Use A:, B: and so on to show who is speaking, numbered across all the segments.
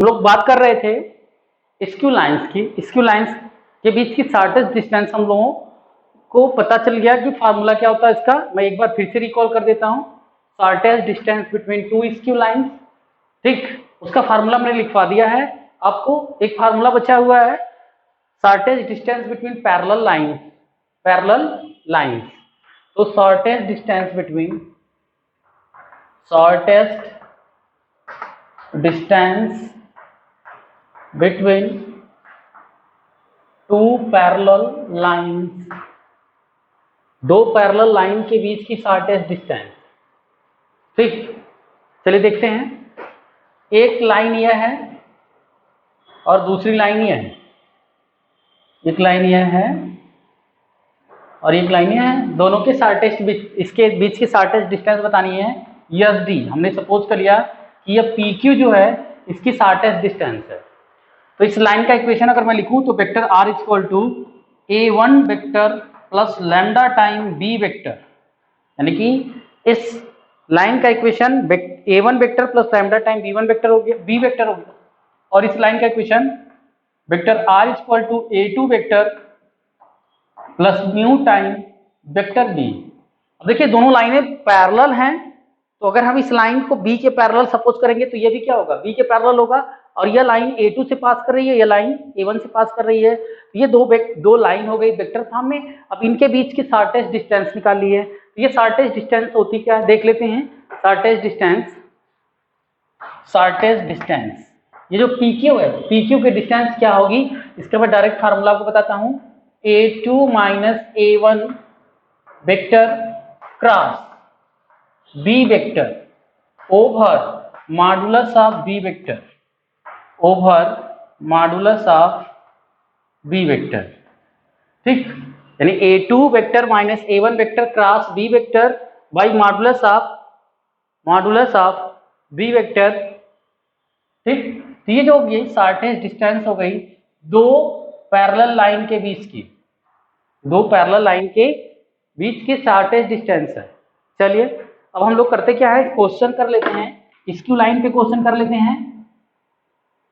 A: हम लोग बात कर रहे थे स्क्यू लाइंस की। स्क्यू लाइंस के बीच की शॉर्टेस्ट डिस्टेंस हम लोगों को पता चल गया कि फार्मूला क्या होता है इसका। मैं एक बार फिर से रिकॉल कर देता हूं। Shortest distance between to skew lines, ठीक, उसका फार्मूला मैंने लिखवा दिया है आपको। एक फार्मूला बचा हुआ है, shortest distance between parallel lines. Parallel lines, तो shortest distance between two parallel lines, दो पैरेलल लाइन के बीच की शॉर्टेस्ट डिस्टेंस। ठीक, चलिए देखते हैं। एक लाइन यह है और दूसरी लाइन यह है। एक लाइन यह है और एक लाइन यह है। दोनों के शॉर्टेस्ट इसके बीच की शॉर्टेस्ट डिस्टेंस बतानी है, यस डी। हमने सपोज कर लिया कि यह पी क्यू जो है इसकी शॉर्टेस्ट डिस्टेंस है। तो इस लाइन का इक्वेशन अगर मैं लिखूं तो vector R equal to a1 vector plus lambda time B vector, यानी कि इस लाइन का equation a1 vector plus lambda time b1 vector हो गया, b वेक्टर हो गया। और इस लाइन का equation vector r equal to a2 vector plus mu time vector b। अब देखिए दोनों लाइनें पैरेलल हैं, तो अगर हम इस लाइन को b के पैरेलल सपोज करेंगे तो ये भी क्या होगा, b के पैरेलल होगा। और यह लाइन a2 से पास कर रही है, यह लाइन a1 से पास कर रही है। ये दो लाइन हो गई वेक्टर फॉर्म में। अब इनके बीच की शॉर्टेस्ट डिस्टेंस निकाल ली है। तो ये शॉर्टेस्ट डिस्टेंस होती क्या है देख लेते हैं। शॉर्टेस्ट डिस्टेंस ये जो PQ है, PQ की डिस्टेंस क्या होगी, इसका मैं डायरेक्ट फार्मूला आपको बताता हूं। a2 minus a1 vector cross b vector over modulus of b vector, over modulus of b vector. ठीक, यानी a2 vector minus a1 vector cross b vector by modulus of b vector. ठीक, तो ये जो होगी शॉर्टेस्ट डिस्टेंस हो गई दो पैरेलल लाइन के बीच की, दो पैरेलल लाइन के बीच की शॉर्टेस्ट डिस्टेंस है। चलिए अब हम लोग करते क्या है, क्वेश्चन कर लेते हैं। स्क्यू लाइन पे क्वेश्चन कर लेते हैं,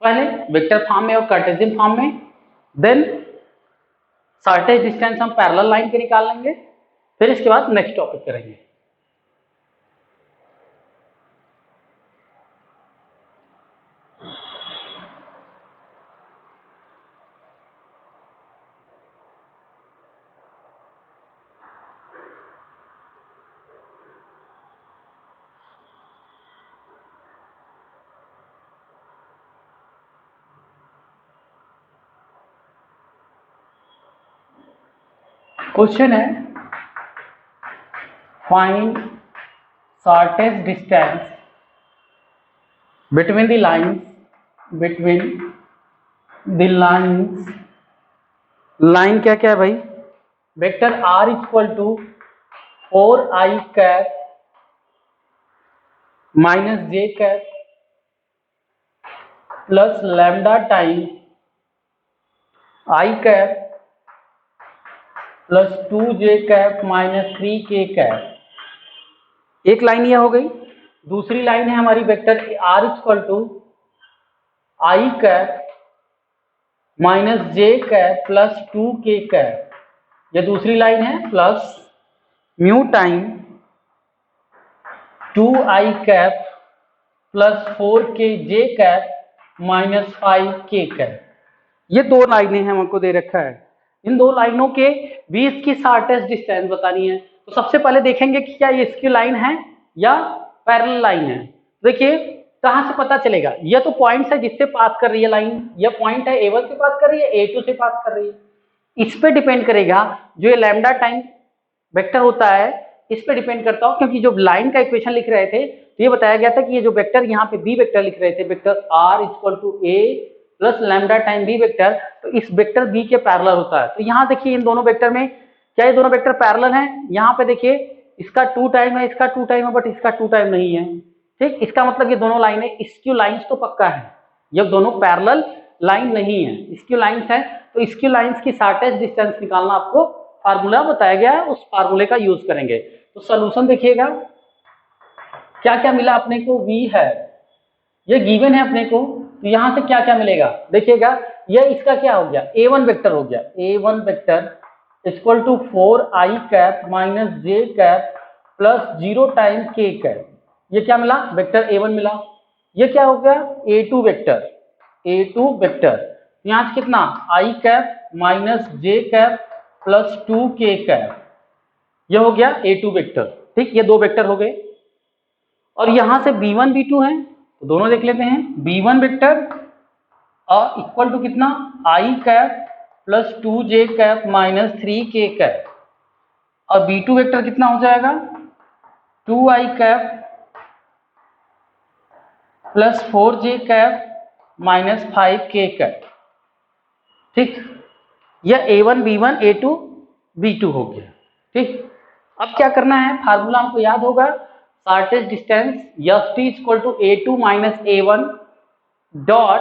A: पहले वेक्टर फॉर्म में और कार्टेशियन फॉर्म में, देन शॉर्टेस्ट डिस्टेंस हम पैरेलल लाइन के निकाल लेंगे, फिर इसके बाद नेक्स्ट टॉपिक करेंगे। क्वेश्चन है, find shortest distance between the lines, line क्या क्या है भाई, vector r equal to 4i cap minus j cap plus lambda time i cap plus 2j cap minus 3k cap. एक लाइन यह हो गई। दूसरी लाइन है हमारी vector r equal to i cap minus j cap plus 2k cap, यह दूसरी line है, plus mu time 2i cap plus 4k j cap minus 5k cap. ये दो लाइनें हैं हमको दे रखा है। इन दो लाइनों के बीच की शॉर्टेस्ट डिस्टेंस बतानी है। तो सबसे पहले देखेंगे कि क्या ये स्क्यू लाइन है या पैरेलल लाइन है। देखिए कहां से पता चलेगा, यह तो पॉइंट है जिससे पास कर रही है लाइन, यह पॉइंट है a1 से पास कर रही है, a2 से पास कर रही है। इस पे डिपेंड करेगा जो ये लैम्डा टाइम वेक्टर होता है, इस पे डिपेंड करता हो, क्योंकि जो लाइन का इक्वेशन लिख रहे थे तो ये बताया गया था कि ये जो वेक्टर यहाँ पे b वेक्टर लिख रहे थे, vector r equal to a plus lambda time b vector, तो इस वेक्टर b के पैरेलल होता है। तो यहाँ देखिए इन दोनों वेक्टर में क्या ये दोनों वेक्टर पैरेलल हैं। यहाँ पे देखिए इसका 2 टाइम है, इसका 2 टाइम है, बट इसका 2 टाइम नहीं है। ठीक, इसका मतलब ये दोनों लाइनें स्क्यू लाइंस तो पक्का है, ये दोनों पैरेलल लाइन नहीं है, स्क्यू लाइंस है। तो स्क्यू लाइंस की शॉर्टेस्ट डिस्टेंस निकालना आपको फार्मूला बताया गया है, उस फार्मूले का यूज करेंगे। तो सॉल्यूशन देखिएगा क्या क्या मिला अपने को, v है, ये गिवन है अपने को तो यहाँ से क्या क्या मिलेगा देखिएगा, यह इसका क्या हो गया, a1 वेक्टर हो गया, a1 vector equal to 4i cap minus j cap plus 0 time k cap. ये क्या मिला, वेक्टर a1 मिला। ये क्या हो गया, a2 वेक्टर, a2 वेक्टर यहाँ से कितना i cap minus j cap plus 2k cap, ये हो गया a2 वेक्टर। ठीक, ये दो वेक्टर हो गए। और यहां से b1 b2 है तो दोनों देख लेते हैं। b1 वेक्टर इक्वल टू कितना, i cap plus 2j cap minus 3k cap, और b2 वेक्टर कितना हो जाएगा, 2i cap plus 4j cap minus 5k cap. ठीक, यह a1 b1 a2 b2 हो गया। ठीक, अब क्या करना है, फार्मूला हमको याद होगा, shortest distance S T equal to a2 minus a1 dot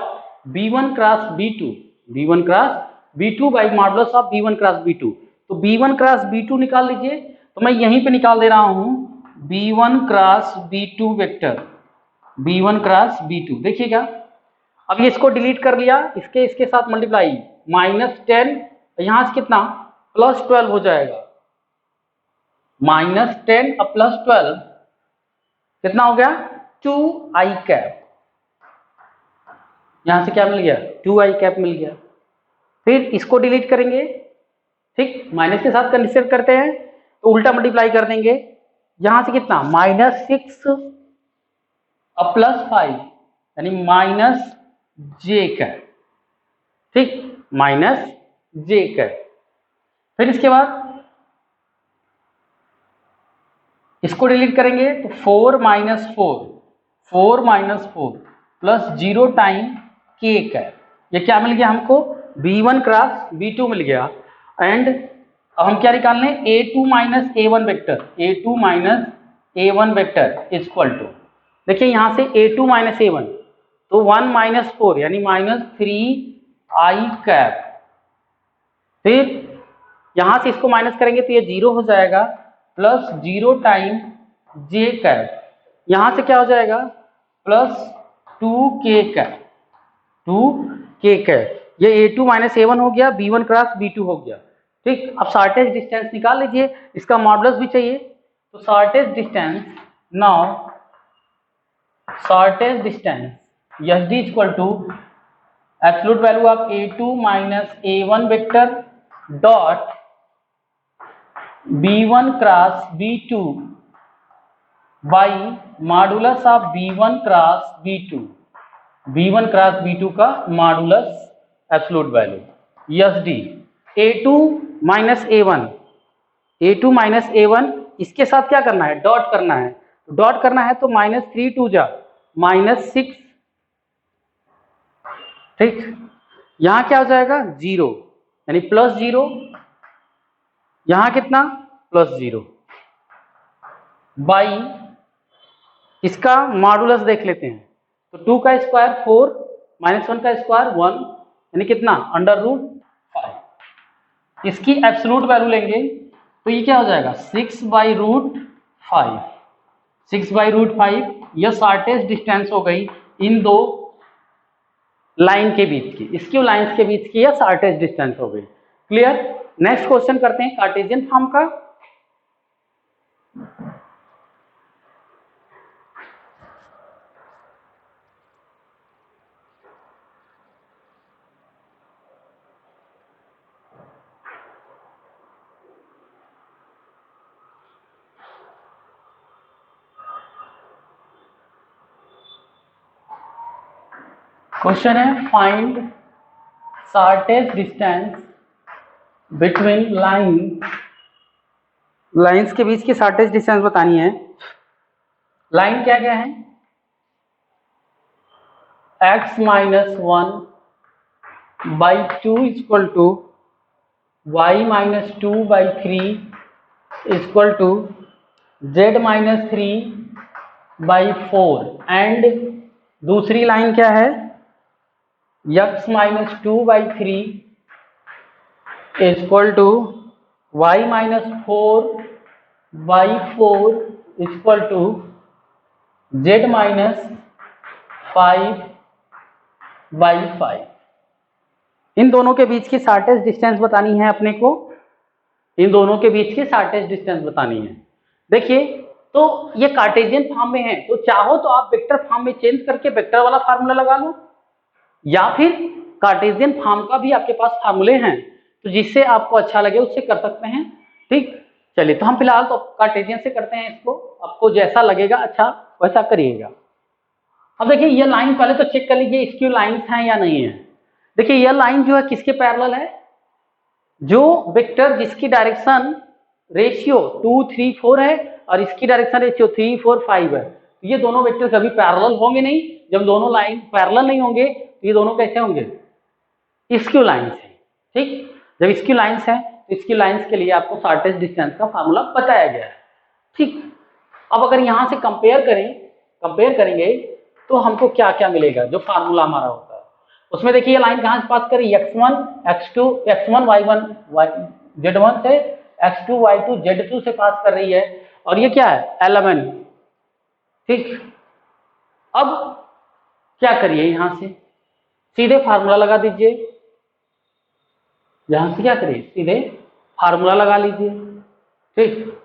A: b1 cross b2, b1 cross b2 by modulus of b1 cross b2। तो b1 क्रॉस b2 निकाल लीजिए, तो मैं यहीं पे निकाल दे रहा हूं b1 cross b2 vector, b1 cross b2। देखिएगा, अब ये इसको डिलीट कर लिया, इसके साथ मल्टीप्लाई, -10 यहां से कितना +12 हो जाएगा, -10 और +12 कितना हो गया, 2i कैप। यहां से क्या मिल गया, 2i कैप मिल गया। फिर इसको डिलीट करेंगे, ठीक, माइनस के साथ कंसीडर करते हैं तो उल्टा मल्टीप्लाई कर देंगे। यहां से कितना, -6 और +5 यानी -j कैप। ठीक, -j कैप। फिर इसके बाद इसको डिलीट करेंगे तो 4 minus 4 plus 0 time k cap. ये क्या मिल गया हमको, b1 क्रॉस b2 मिल गया। एंड अब हम क्या निकाल लें, a2 minus a1 vector, a2 minus a1 vector equal to, देखिए यहां से a2 माइनस a1 तो 1 माइनस 4 यानी -3i कैप। फिर यहां से इसको माइनस करेंगे तो ये 0 हो जाएगा, प्लस 0 टाइम j कैप, यहां से क्या हो जाएगा, plus 2k cap, 2k cap. ये a2 माइनस a1 हो गया, b1 क्रॉस b2 हो गया। ठीक, अब शॉर्टेस्ट डिस्टेंस निकाल लीजिए, इसका मॉडुलस भी चाहिए। तो shortest distance, now shortest distance S D equal to absolute value of a2 minus a1 vector dot b1 cross b2 by modulus of b1 cross b2, b1 cross b2 का modulus absolute value S D. a2 minus a1, a2 minus a1 इसके साथ क्या करना है, dot करना है। तो dot करना है तो -3 2 जा -6। ठीक, यहां क्या हो जाएगा, 0 यानी +0, यहां कितना +0 बाई इसका मॉडुलस देख लेते हैं। तो 2 का स्क्वायर 4 -1 का स्क्वायर 1 यानी कितना √5। इसकी एब्सोल्यूट वैल्यू लेंगे तो ये क्या हो जाएगा, 6/5, 6/5। यह शॉर्टेस्ट डिस्टेंस हो गई इन दो लाइन के बीच की, इसकी लाइंस के बीच की यह शॉर्टेस्ट डिस्टेंस हो गई। क्लियर। नेक्स्ट क्वेश्चन करते हैं कार्टेशियन फॉर्म का। क्वेश्चन है, find shortest distance between lines के बीच की शॉर्टेस्ट डिस्टेंस बतानी है। लाइन क्या क्या है, x minus 1/2 equal to y minus 2/3 equal to z minus 3/4। And दूसरी लाइन क्या है, x minus 2/3 equal to y minus 4/4 equal to z minus 5/4। By 5। इन दोनों के बीच की शॉर्टेस्ट डिस्टेंस बतानी है अपने को, इन दोनों के बीच की शॉर्टेस्ट डिस्टेंस बतानी है। देखिए तो ये कार्टेशियन फॉर्म में है, तो चाहो तो आप वेक्टर फॉर्म में चेंज करके वेक्टर वाला फार्मूला लगा लो, या फिर कार्टेशियन फॉर्म का भी आपके पास फार्मूले हैं, तो जिससे आपको अच्छा लगे उससे कर सकते हैं। ठीक, चलिए तो हम फिलहाल तो कार्टेशियन से करते हैं इसको, आपको जैसा लगेगा अच्छा वैसा करिएगा। अब देखिए ये लाइन पहले तो चेक कर लीजिए स्क्यू लाइंस हैं या नहीं है। देखिए यह लाइन जो है किसके पैरेलल है, जो वेक्टर जिसकी डायरेक्शन रेशियो 2 3 4 है और इसकी डायरेक्शन रेशियो 3 4 5 है, तो ये दोनों वेक्टर कभी पैरेलल होंगे नहीं। जब दोनों लाइन पैरेलल नहीं होंगे तो ये दोनों कैसे होंगे, स्क्यू लाइंस है। ठीक, जब स्क्यू लाइंस है तो स्क्यू लाइंस के लिए आपको शॉर्टेस्ट डिस्टेंस का फार्मूला बताया गया है। ठीक, अब अगर यहां से कंपेयर करेंगे तो हमको क्या क्या मिलेगा, जो फार्मूला हमारा होता है उसमें देखिए ये लाइन कहां से पास करी, x1 x2 x1 y1 z1 से x2 y2 z2 से पास कर रही है, और ये क्या है एलिमेंट। ठीक, अब क्या करिए, यहां से सीधे फार्मूला लगा दीजिए, यहां से क्या करिए सीधे फार्मूला लगा लीजिए। ठीक,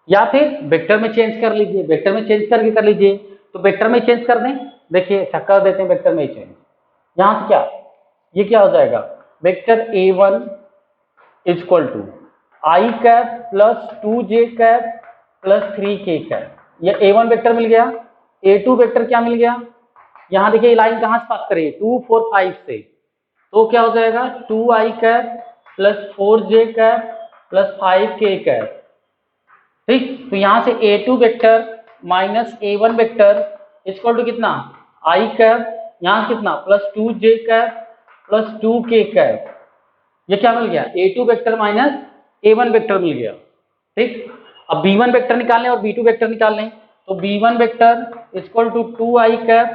A: या फिर वेक्टर में चेंज कर लीजिए, वेक्टर में चेंज करके कर लीजिए, तो वेक्टर में चेंज कर दें। देखिए कर देते हैं वेक्टर में चेंज, यहां से क्या ये क्या हो जाएगा, vector a1 equal to I cap plus 2j cap plus 3k cap, ये a1 वेक्टर मिल गया। a2 वेक्टर क्या मिल गया, यहां देखिए लाइन कहां से पास करिए 2 4 5 से, तो क्या हो जाएगा 2i cap plus 4j cap plus 5k cap. ठीक, तो यहां से a2 vector minus a1 vector equal to कितना i कैप, यहां से कितना plus 2j cap plus 2k cap, ये क्या मिल गया a2 vector minus a1 vector मिल गया। ठीक, अब b1 वेक्टर निकालने और b2 वेक्टर निकालने, तो b1 vector equal to 2i cap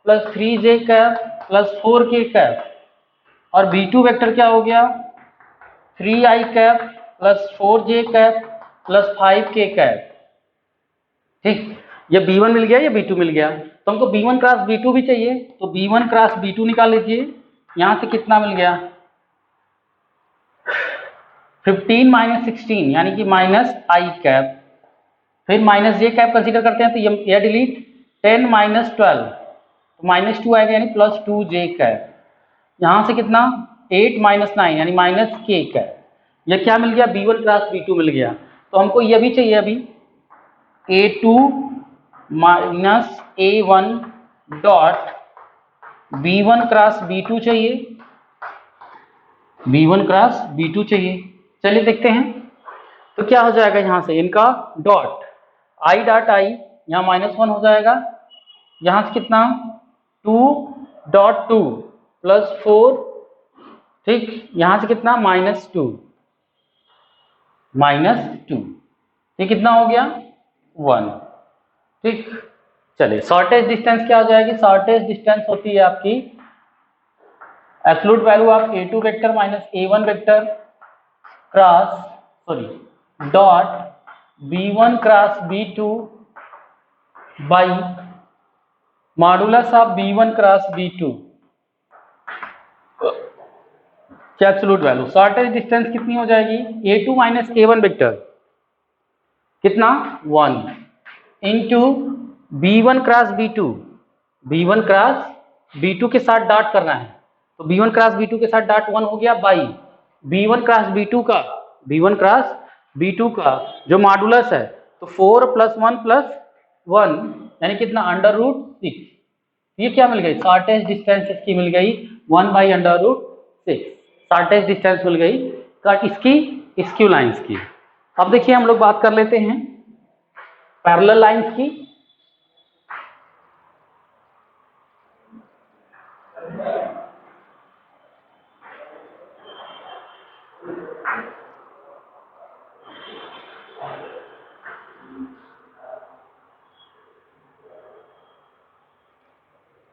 A: plus 3j cap plus 4k cap, और b2 वेक्टर क्या हो गया 3i cap plus 4j cap plus 5k cap. ठीक, ये b1 मिल गया, ये b2 मिल गया, तो हमको b1 क्रॉस b2 भी चाहिए, तो b1 क्रॉस b2 निकाल लीजिए, यहां से कितना मिल गया 15 माइनस 16 यानी कि माइनस आई कैप, फिर माइनस जे कैप कंसीडर करते हैं तो ये डिलीट 10 माइनस 12 तो माइनस 2 आएगा यानी प्लस 2j कैप, यहां से कितना 8 माइनस 9 यानी माइनस k कैप, ये क्या मिल गया b1 क्रॉस b2 मिल गया। तो हमको ये भी चाहिए अभी a2 minus a1 dot b1 cross b2 चाहिए, b1 क्रॉस b2 चाहिए। चलिए देखते हैं, तो क्या हो जाएगा यहां से इनका डॉट i डॉट i यहाँ -1 हो जाएगा, यहां से कितना 2 डॉट 2 प्लस 4, ठीक, यहां से कितना -2 ये कितना हो गया 1। ठीक, चलिए शॉर्टेस्ट डिस्टेंस क्या हो जाएगी, शॉर्टेस्ट डिस्टेंस होती है आपकी absolute value of a2 vector minus a1 vector cross dot b1 cross b2 by modulus of b1 cross b2, क्या एब्सोल्यूट वैल्यू। शॉर्टेस्ट डिस्टेंस कितनी हो जाएगी a2 माइनस a1 वेक्टर कितना 1 into b1 cross b2, b1 cross b2 के साथ dot करना है, तो b1 क्रॉस b2 के साथ डॉट 1 हो गया बाई b1 क्रॉस b2 का जो मॉडुलस है, तो 4 प्लस 1 प्लस 1 यानी कितना √6, ये क्या मिल गई शॉर्टेस्ट डिस्टेंस इसकी मिल गई 1/√6, शॉर्टेस्ट डिस्टेंस मिल गई इसकी स्क्यू लाइंस की। अब देखिए हम लोग बात कर लेते हैं पैरेलल लाइंस की।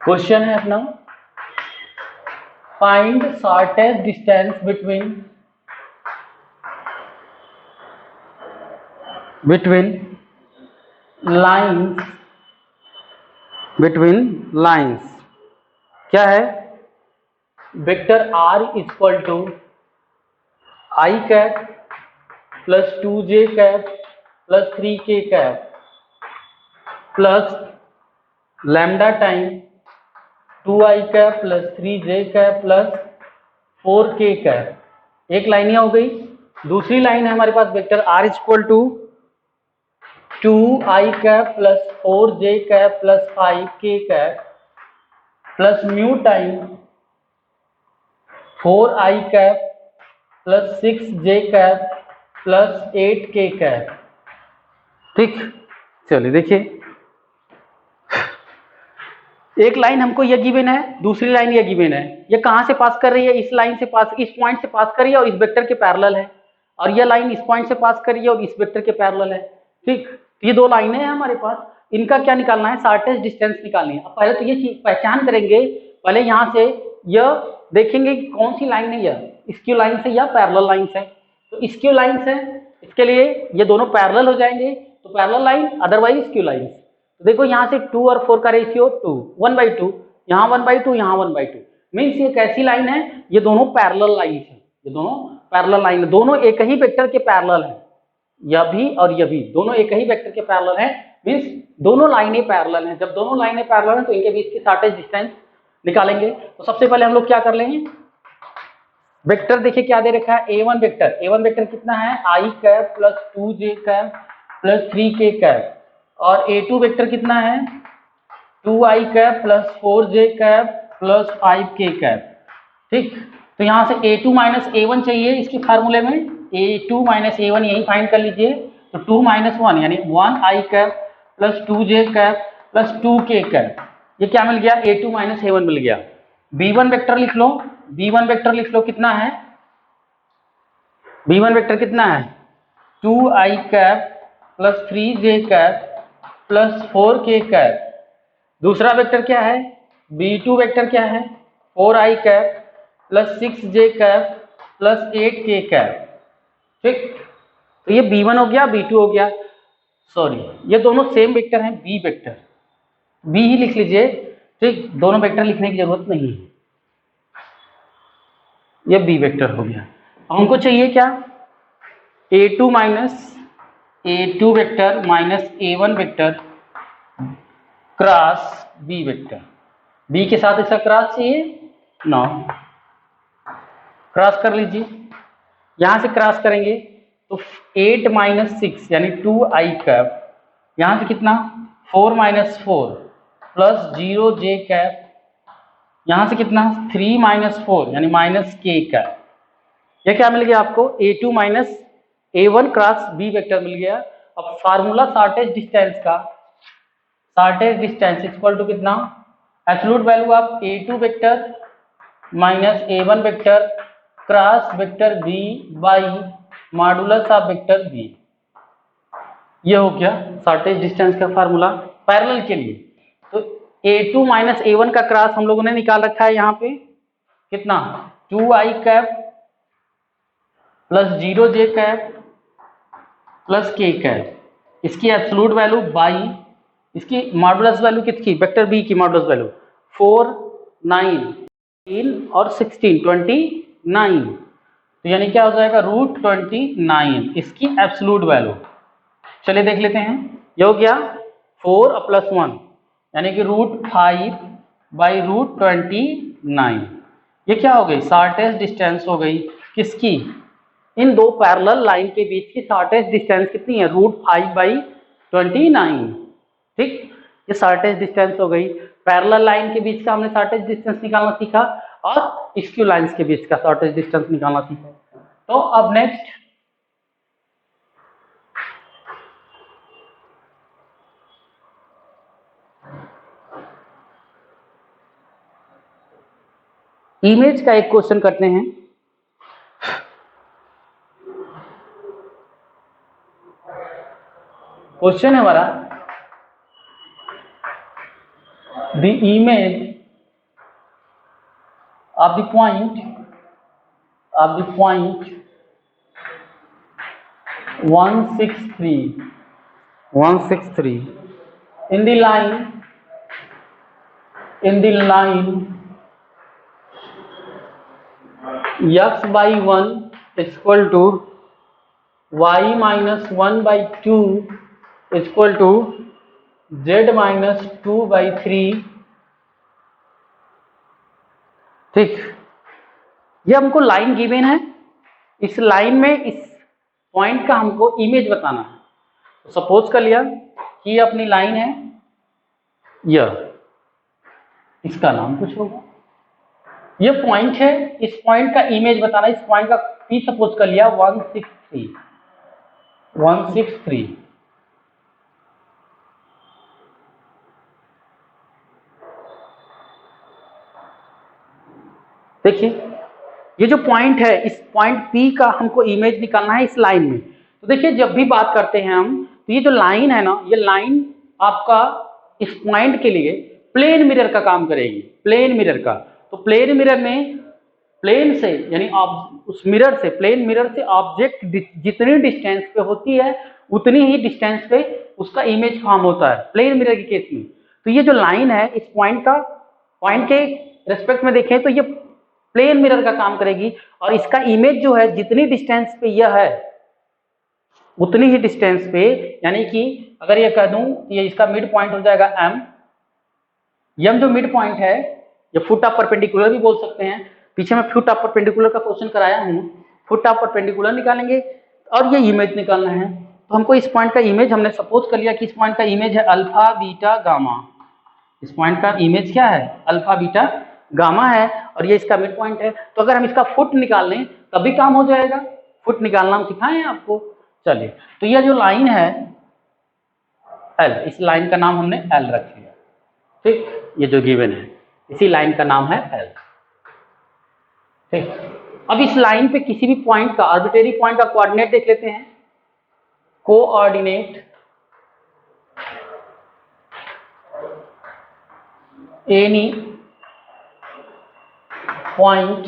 A: क्वेश्चन है अपना find shortest distance between lines क्या है, vector r equal to I cap plus 2j cap plus 3k cap plus lambda time 2i cap plus 3j cap plus 4k cap. एक line यह हो गई। दूसरी लाइन है हमारे पास vector r equal to 2i cap plus 4j cap plus 5k cap plus mu time 4i cap plus 6j cap plus 8k cap. ठीक, चलिए देखिए, एक लाइन हमको यह गिवन है, दूसरी लाइन यह गिवन है। ये कहां से पास कर रही है, इस लाइन से पास, इस पॉइंट से पास कर रही है और इस वेक्टर के पैरेलल है, और यह लाइन इस पॉइंट से पास कर रही है और इस वेक्टर के पैरेलल है। ठीक, ये दो लाइनें हैं हमारे पास, इनका क्या निकालना है, शॉर्टेस्ट डिस्टेंस निकालनी है। अब पहले तो ये चीज पहचान करेंगे, पहले यहां से यह देखेंगे कि कौन सी लाइन है, यह स्क्यू लाइन से या पैरेलल लाइन से। तो स्क्यू लाइन से, इसके लिए ये दोनों पैरेलल हो जाएंगे, तो parallel line, otherwise skew line. तो देखो यहाँ से 2 और 4 का रेशियो 2, 1/2, यहाँ 1/2, यहाँ 1/2, मीन्स ये कैसी लाइन है, ये दोनों पैरेलल लाइन है, ये दोनों पैरेलल लाइन है, दोनों एक ही वेक्टर के पैरेलल है, यह भी और यह भी दोनों एक ही वेक्टर के पैरेलल है, मीन्स दोनों लाइनें पैरेलल हैं। जब दोनों लाइनें पैरेलल हैं तो इनके बीच की शॉर्टेस्ट डिस्टेंस निकालेंगे। तो सबसे पहले हम लोग क्या कर लेंगे, वेक्टर देखिए क्या दे रखा है, a1 वेक्टर, a1 वेक्टर कितना है, i cap plus 2j cap plus 3k cap, और a2 वेक्टर कितना है, 2i cap plus 4j cap plus 5k cap. ठीक, तो यहाँ से a2 माइनस a1 चाहिए इसके फार्मूले में, a2 माइनस a1 यही फाइंड कर लीजिए, तो 2 माइनस 1 यानी 1i cap plus 2j cap plus 2k cap. ये क्या मिल गया, a2 माइनस a1 मिल गया। b1 वेक्टर लिख लो, b1 वेक्टर लिख लो, कितना है, b1 वेक्टर कितना है, 2i cap plus 3j cap plus 4k cap. दूसरा वेक्टर क्या है, b2 वेक्टर क्या है, 4i cap plus 6j cap plus 8k cap. ठीक, तो ये b1 हो गया, b2 हो गया, सॉरी ये दोनों सेम वेक्टर हैं, b वेक्टर, b ही लिख लीजिए। ठीक, दोनों वेक्टर लिखने की जरूरत नहीं है, ये b वेक्टर हो गया। हमको चाहिए क्या, a2 minus a2 vector minus a1 vector cross b vector, b के साथ इसका क्रॉस चाहिए, नो, क्रॉस कर लीजिए। यहां से क्रॉस करेंगे तो 8 माइनस 6 यानी 2i कैप, यहां से कितना 4 माइनस 4 प्लस 0j कैप, यहां से कितना 3 माइनस 4 यानी माइनस k कैप। यह क्या मिल गया आपको, a2 minus a1 cross b vector मिल गया। अब फार्मूला शॉर्टेस्ट डिस्टेंस का, शॉर्टेस्ट डिस्टेंस इक्वल टू कितना, absolute value of a2 vector minus a1 vector cross vector b by modulus of vector b। ये हो गया शॉर्टेस्ट डिस्टेंस का formula parallel के लिए। तो a2 माइनस a1 का क्रॉस हम लोगों ने निकाल रखा है, यहाँ पे कितना 2i cap plus 0j cap plus k cap, इसकी एब्सोल्यूट वैल्यू बाई इसकी मॉडुलस वैल्यू कितनी, वेक्टर b की मॉडुलस वैल्यू 4, 9 और 16, 29, तो यानी क्या हो जाएगा √29 इसकी एब्सोल्यूट वैल्यू। चलिए देख लेते हैं, ये हो गया 4 प्लस 1 यानी कि √5 बाई √29। ये क्या हो गई, शॉर्टेस्ट डिस्टेंस हो गई किसकी, इन दो पैरेलल लाइन के बीच की शॉर्टेस्ट डिस्टेंस कितनी है, √5 बाई 29। ठीक, ये शॉर्टेस्ट डिस्टेंस हो गई, पैरेलल लाइन के बीच का हमने शॉर्टेस्ट डिस्टेंस निकालना सीखा और स्क्यू लाइंस के बीच का शॉर्टेस्ट डिस्टेंस निकालना सीखा। तो अब नेक्स्ट इमेज का एक क्वेश्चन करते हैं। क्वेश्चन है हमारा, the image of the point 163 in the line x by 1 equal to y minus 1/2 equal to z minus 2/3। ठीक, ये हमको लाइन गिवन है, इस लाइन में इस पॉइंट का हमको इमेज बताना है। तो सपोज कर लिया कि ये अपनी लाइन है, यह इसका नाम कुछ होगा, ये पॉइंट है, इस पॉइंट का इमेज बताना, इस पॉइंट का पी सपोज कर लिया 163। देखिए ये जो पॉइंट है, इस पॉइंट P का हमको इमेज निकालना है इस लाइन में। तो देखिए जब भी बात करते हैं हम, तो ये जो लाइन है ना, ये लाइन आपका इस पॉइंट के लिए प्लेन मिरर का काम करेगी, प्लेन मिरर का। तो प्लेन मिरर में प्लेन से यानी उस मिरर से, प्लेन मिरर से ऑब्जेक्ट जितनी डिस्टेंस पे होती है उतनी ही डिस्टेंस पे उसका इमेज फॉर्म होता है प्लेन मिरर के केस में। तो ये जो लाइन है इस पॉइंट के रेस्पेक्ट में देखें तो ये प्लेन मिरर का काम करेगी, और इसका इमेज जो है जितनी डिस्टेंस पे यह है उतनी ही डिस्टेंस पे, यानी कि अगर ये कह दूं ये इसका मिड पॉइंट हो जाएगा m जो मिड पॉइंट है, ये फुट ऑफ परपेंडिकुलर भी बोल सकते हैं। पीछे मैं फुट ऑफ परपेंडिकुलर का क्वेश्चन कराया हूं, फुट ऑफ परपेंडिकुलर निकालेंगे और ये इमेज निकालना है। तो हमको इस पॉइंट का इमेज, हमने सपोज कर लिया कि इस पॉइंट का इमेज है अल्फा बीटा गामा। इस पॉइंट का इमेज क्या है? अल्फा बीटा गामा है, और ये इसका मिड पॉइंट है। तो अगर हम इसका फुट निकाल लें तभी काम हो जाएगा, फुट निकालना हम सिखाए हैं आपको। चलिए, तो यह जो लाइन है एल, इस लाइन का नाम हमने एल रख लिया। ठीक, ये जो गिवन है इसी लाइन का नाम है एल। ठीक, अब इस लाइन पे किसी भी पॉइंट का, आर्बिट्रेरी पॉइंट का कोऑर्डिनेट देख लेते हैं। Coordinate any point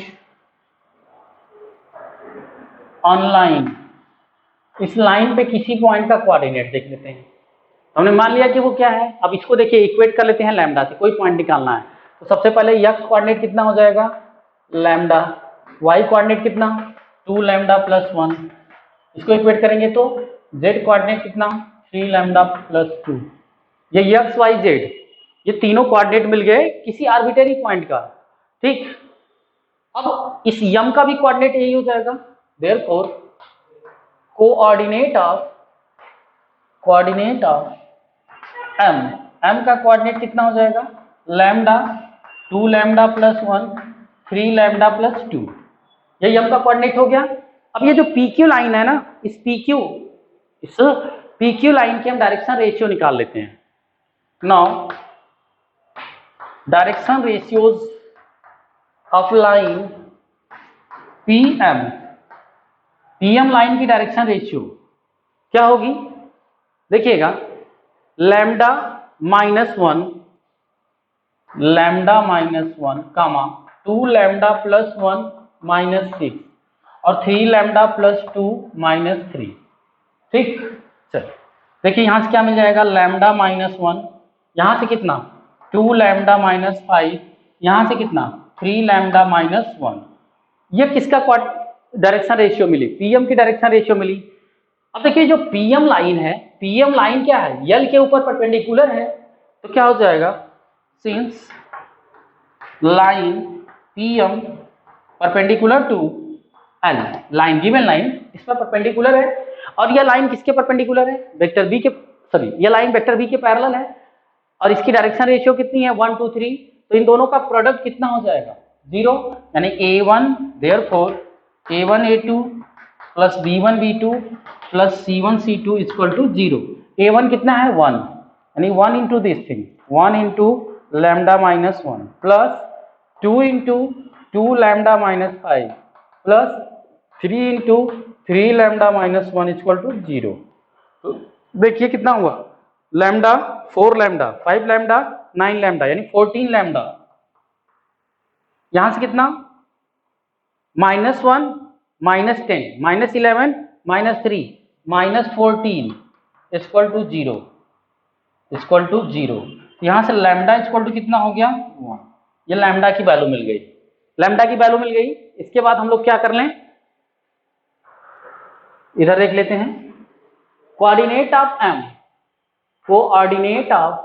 A: on line, इस लाइन पे किसी पॉइंट का कोऑर्डिनेट देख लेते हैं। हमने मान लिया कि वो क्या है। अब इसको देखिए, इक्वेट कर लेते हैं लैम्डा से, कोई पॉइंट निकालना है। तो सबसे पहले x कोऑर्डिनेट कितना हो जाएगा? लैम्डा। y कोऑर्डिनेट कितना? 2 लैम्डा प्लस 1। इसको इक्वेट करेंगे तो z कोऑर्डिनेट कितना? 3 लैम्डा प्लस 2। ये x y z, ये तीनों कोऑर्डिनेट मिल गए किसी आर्बिट्रेरी पॉइंट का। ठीक, अब इस m का भी कोऑर्डिनेट यही हो जाएगा। देयरफॉर कोऑर्डिनेट ऑफ m का कोऑर्डिनेट कितना हो जाएगा? Lambda, 2 lambda plus 1, 3 lambda plus 2। ये m का कोऑर्डिनेट हो गया। अब ये जो PQ लाइन है ना, इस PQ लाइन की हम डायरेक्शन रेशियो निकाल लेते हैं। Now direction ratios of line PM line की डायरेक्शन रेशियो क्या होगी? देखिएगा, लैम्डा माइनस 1 कामा 2 लैम्डा प्लस 1 माइनस 6 और 3 लैम्डा प्लस 2 माइनस 3। ठीक, चलो देखिए यहां से क्या मिल जाएगा? लैम्डा माइनस 1, यहां से कितना? 2 लैम्डा माइनस 5, यहां से कितना? 3 लैम्डा माइनस 1। ये किसका डायरेक्शन रेशियो मिली? PM की डायरेक्शन रेशियो मिली। अब देखिए जो PM लाइन है, PM लाइन क्या है? L के ऊपर परपेंडिकुलर है। तो क्या हो जाएगा? Since line PM perpendicular to L, line given line इस पर परपेंडिकुलर है, और यह लाइन किसके परपेंडिकुलर है? वेक्टर B के, सॉरी यह लाइन वेक्टर B के पैरेलल है, और इसकी डायरेक्शन रेशियो कितनी है? 1 2 3। तो इन दोनों का प्रोडक्ट कितना हो जाएगा? 0, यानी A1, therefore A1 A2 plus B1 B2 plus C1 C2 equal to 0। A1 कितना है? 1, यानी 1 into this thing, 1 into lambda minus 1 plus 2 into 2 lambda minus 5 plus 3 into 3 lambda minus 1 equal to 0। तो देखिए कितना हुआ? लैम्डा 4 लैम्डा 5 लैम्डा 9 लैम्डा, यानी 14 lambda. यहां से कितना? -1 -10 -11 -3 -14 इक्वल टू 0 इक्वल टू 0। यहां से लैम्डा इक्वल टू कितना हो गया? 1। ये लैम्डा की वैल्यू मिल गई। लैम्डा की वैल्यू मिल गई। इसके बाद हम लोग क्या कर लें, इधर देख लेते हैं, coordinate of m, coordinate of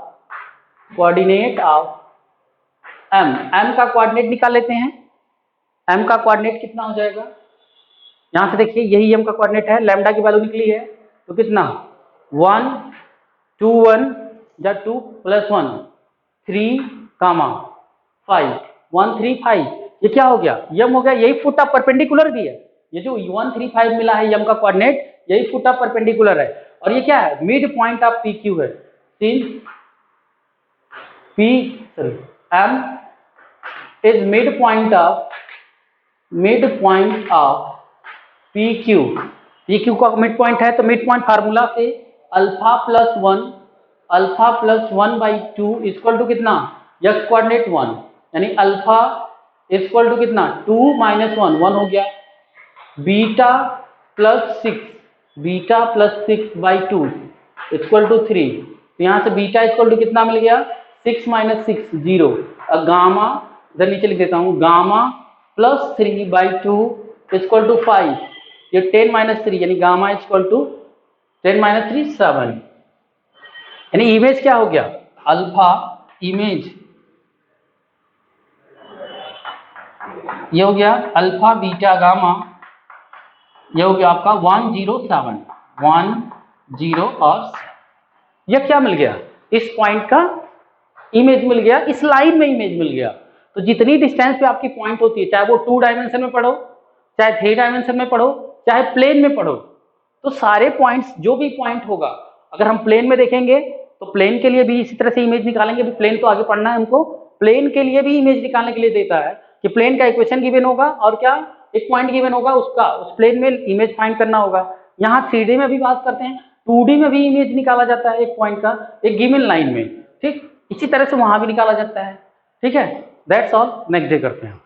A: m का कोऑर्डिनेट निकाल लेते हैं। m का कोऑर्डिनेट कितना हो जाएगा, यहां से देखिए यही m का कोऑर्डिनेट है, लैम्डा की वैल्यू निकली है तो कितना 1 2 1 या 2 + 1 3, 5 1 3 5, ये क्या हो गया, m हो गया, यही फुट ऑफ परपेंडिकुलर भी है, ये जो 1 3 5 मिला है m का कोऑर्डिनेट, यही फुट ऑफ परपेंडिकुलर है। और ये क्या है, midpoint of P Q है, since m is midpoint of PQ, PQ का मिड पॉइंट है तो मिड पॉइंट फार्मूला से अल्फा प्लस 1/2 इक्वल टू कितना, x कोऑर्डिनेट 1, यानी अल्फा इक्वल टू कितना 2 - 1 1 हो गया, बीटा प्लस 6/2 इक्वल टू 3, तो यहाँ से बीटा इक्वल टू कितना मिल गया 6 - 6 0, और गामा इधर नीचे लिख देता हूँ, गामा प्लस 3/2 इक्वल टू 5, ये 10 - 3 यानी गामा इक्वल टू 10 - 3 7, यानी इमेज क्या हो गया, अल्फा इमेज ये हो गया अल्फा बीटा गामा, ये हो गया आपका 107 और यह क्या मिल गया, इस पॉइंट का इमेज मिल गया, इस लाइन में इमेज मिल गया। तो जितनी डिस्टेंस पे आपकी पॉइंट होती है, चाहे वो 2 डायमेंशन में पढ़ो, चाहे 3 डायमेंशन में पढ़ो, चाहे प्लेन में पढ़ो, तो सारे पॉइंट्स, जो भी पॉइंट होगा, अगर हम प्लेन में देखेंगे तो प्लेन के लिए भी इसी तरह से इमेज निकालेंगे, भी प्लेन तो आगे पढ़ना है हमको, प्लेन के लिए भी इमेज निकालने के लिए देता है कि प्लेन का इक्वेशन गिवन होगा और क्या एक पॉइंट गिवन होगा, उसका उस प्लेन में इमेज फाइंड करना होगा। यहाँ 3D में भी बात करते हैं, 2D में भी इमेज निकाला जाता है एक पॉइंट का एक गिवन लाइन में, ठीक, इसी तरह से वहां भी निकाला जाता है। ठीक है, दैट्स ऑल, नेक्स्ट डे करते हैं।